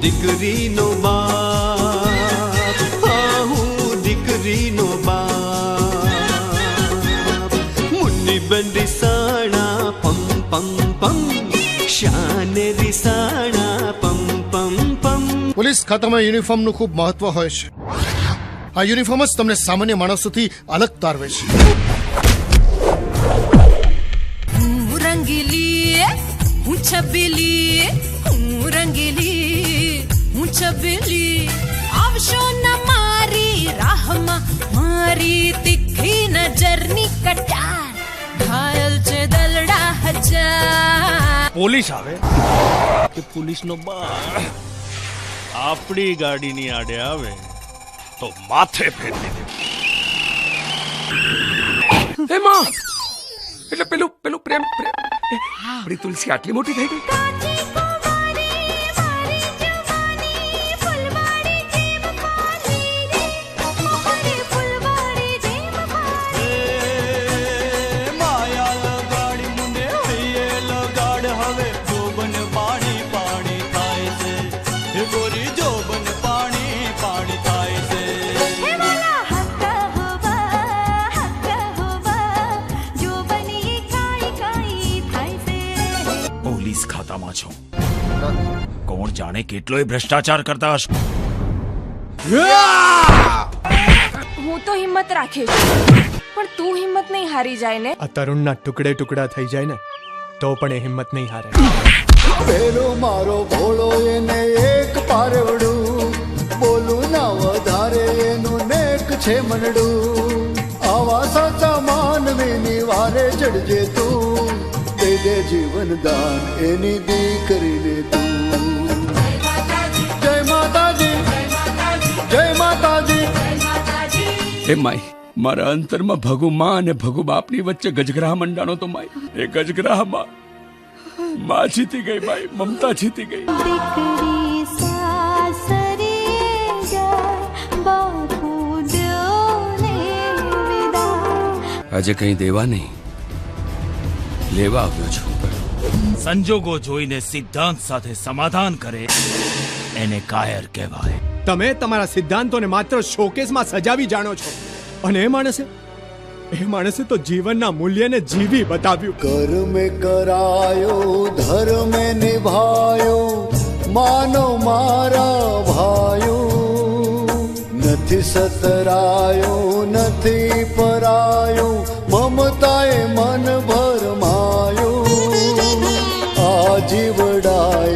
દીકરીનો બાપ, હા હું દીકરીનો બાપ. મુન્ની બેન રીસાણા પમ પમ પમ, શાન રીસાણા પમ પમ પમ. પોલીસ ખાતામાં યુનિફોર્મનું ખૂબ મહત્વ હોય છે. આ યુનિફોર્મ જ તમને સામાન્ય માણસોથી અલગ તારવે છે. હું રંગીલી, હું છબીલી, હું રંગીલી, હું છબીલી. આવશો ન મારી રાહમાં, મારી તીખી નજરની કટાર. ઘાયલ છે દલડા હજાર. પોલીસ આવે કે પોલીસનો બાપ આપણી ગાડીની આડે આવે તો માથે ફેરવી દે. હે માં, એટલે પેલું પ્રેમ આપણી તુલસી આટલી મોટી થઈ ગઈ. પોલીસ ખાતામાં છો, કોણ જાણે કેટલોય ભ્રષ્ટાચાર કરતા હશે. હું તો હિંમત રાખીશ, પણ તું હિંમત નહીં હારી જાય ને. આ તરુણના ટુકડે ટુકડા થઈ જાય ને તો પણ એ હિંમત નહીં હારે. પેલો મારો ભોળો એને એક પારવડું, બોલું ના વધારે એનું નેક છે મનડું. આવા સાચા માનવીની વારે ચડજે તું, દે દે જીવન દાન એની દીકરીને તું. જય માતાજી, જય માતાજી. હે માય, મારા અંતરમાં ભગુ માં અને ભગુ બાપની વચ્ચે ગજગ્રાહ મંડાણો તો માય. એ ગજગ્રાહમાં માં જીતી ગઈ, માય મમતા જીતી ગઈ. દીકરી સાસરે જાય, બાપુ દ્યોને વિદા. આજે કઈ દેવા નહીં, લેવા આવ્યો છું. સંજોગો જોઈને સિદ્ધાંત સાથે સમાધાન કરે એને કાયર કહેવાય. તમે તમારા સિદ્ધાંતોને માત્ર શોકેસમાં સજાવી જાણો છો, અને એ માણસે તો જીવનના મૂલ્યને જીવી બતાવ્યું. કર્મે કરાયો, ધર્મે નિભાયો, માનો મારા ભાયો. નથી સતરાયો, નથી પરાયો, મમતાએ મન ભરમાયો. આ જીવડાએ